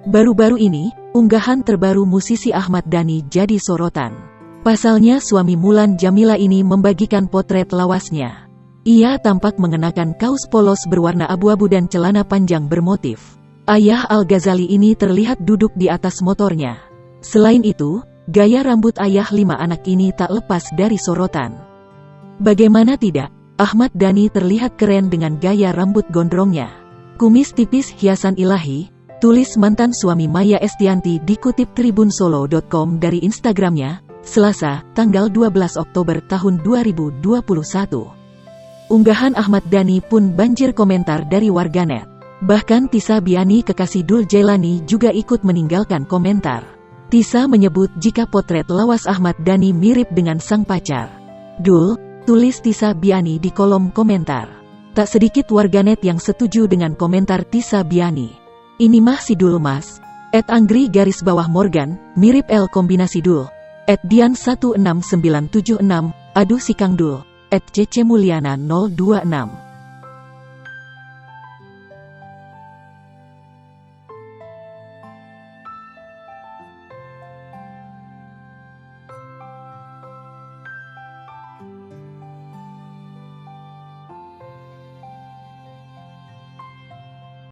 Baru-baru ini, unggahan terbaru musisi Ahmad Dhani jadi sorotan. Pasalnya suami Mulan Jameela ini membagikan potret lawasnya. Ia tampak mengenakan kaos polos berwarna abu-abu dan celana panjang bermotif Ayah Al-Ghazali ini terlihat duduk di atas motornya. Selain itu, gaya rambut ayah 5 anak ini tak lepas dari sorotan. Bagaimana tidak, Ahmad Dhani terlihat keren dengan gaya rambut gondrongnya. Kumis tipis hiasan ilahi, tulis mantan suami Maya Estianty dikutip tribunsolo.com dari Instagramnya, Selasa, tanggal 12 Oktober tahun 2021. Unggahan Ahmad Dhani pun banjir komentar dari warganet. Bahkan Tisa Biani kekasih Dul Jailani juga ikut meninggalkan komentar. Tisa menyebut jika potret lawas Ahmad Dhani mirip dengan sang pacar. Dul, tulis Tisa Biani di kolom komentar. Tak sedikit warganet yang setuju dengan komentar Tisa Biani. Ini mah si Dul mas. @Anggri_Morgan, mirip L kombinasi Dul. @Dian16976, aduh si Kang Dul. @CC Mulyana 026